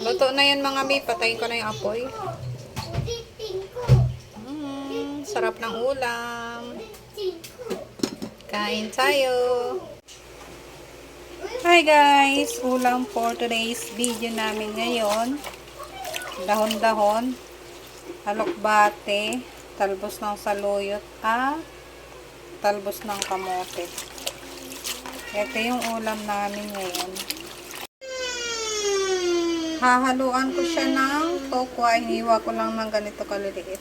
Luto na yan mga mi. Patayin ko na yung apoy. Sarap ng ulam. Kain tayo. Hi guys! Ulam for today's video namin ngayon. Dahon-dahon. Halokbate. Talbos ng saluyot at talbos ng kamote. Ito yung ulam namin ngayon. Hahaluan ko siya ng tokwa. Hiniwa ko lang ng ganito kaliliit.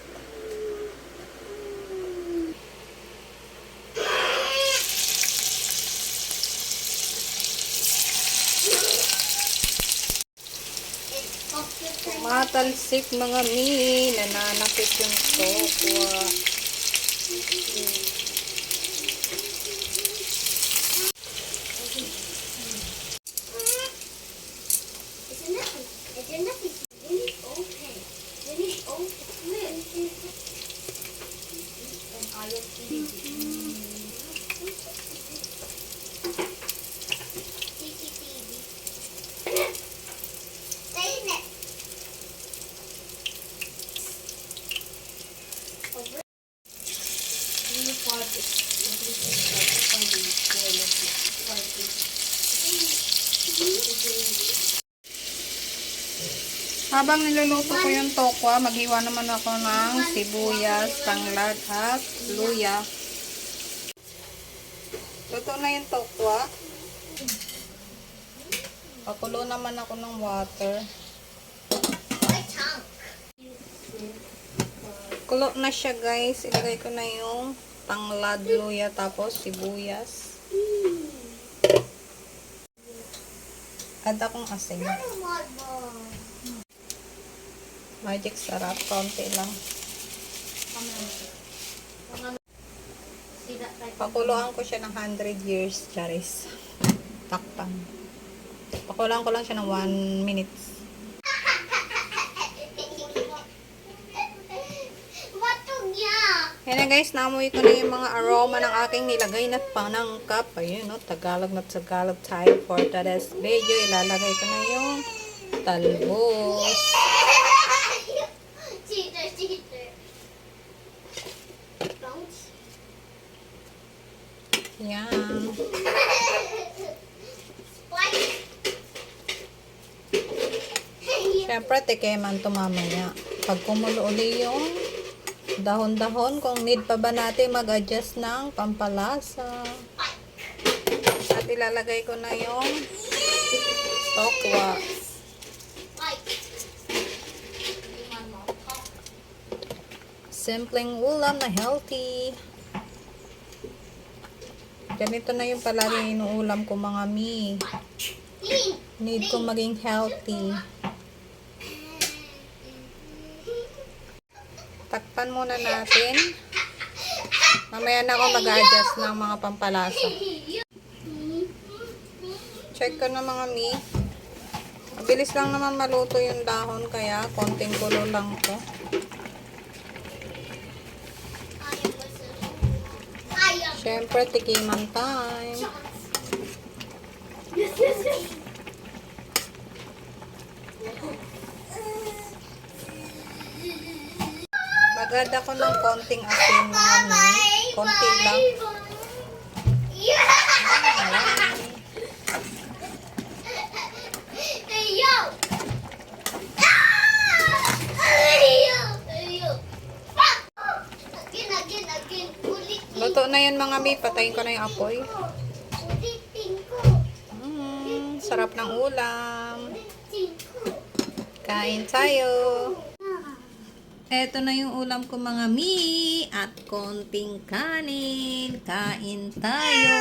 Matalsik mga mi. Nananakit yung tokwa. Habang niluluto ko yung tokwa, maghiwa naman ako ng sibuyas, tanglad at luya. Luto na yung tokwa. Pakulo naman ako ng water. Kulo na siya guys. Ilagay ko na yung tanglad, luya, tapos sibuyas. Add akong asin. Magic sarap. Konti lang. Pakuluan ko siya ng 100 years. Charis. Takpan. Pakuluan ko lang siya ng 1 minute. Yan na guys, naamoy ko na yung mga aroma ng aking nilagay na panangkap. Ayun, no? Tagalog na Tagalog tayo for today's video. Ilalagay ko na yung talbos. Yan. Siyempre, tikeman ito mamaya. Pag kumulo uli yung dahon-dahon, kung need pa ba natin mag-adjust ng pampalasa. At ilalagay ko na yung tokwa. Simpleng ulam na healthy. Ganito na yung palagi inuulam ko mga mi. Need ko maging healthy. Takpan muna natin. Mamaya na ako mag-adjust ng mga pampalasa. Check ko na mga mi. Mabilis lang naman maluto yung dahon kaya konting kulo lang to. Siyempre, tikiman time. Magad ako ng konting asin mga mi. Konti lang. Luto na yan mga mi. Patayin ko na yung apoy. Sarap ng ulam. Kain tayo. Eto na yung ulam ko mga mi. At konting kanin. Kain tayo.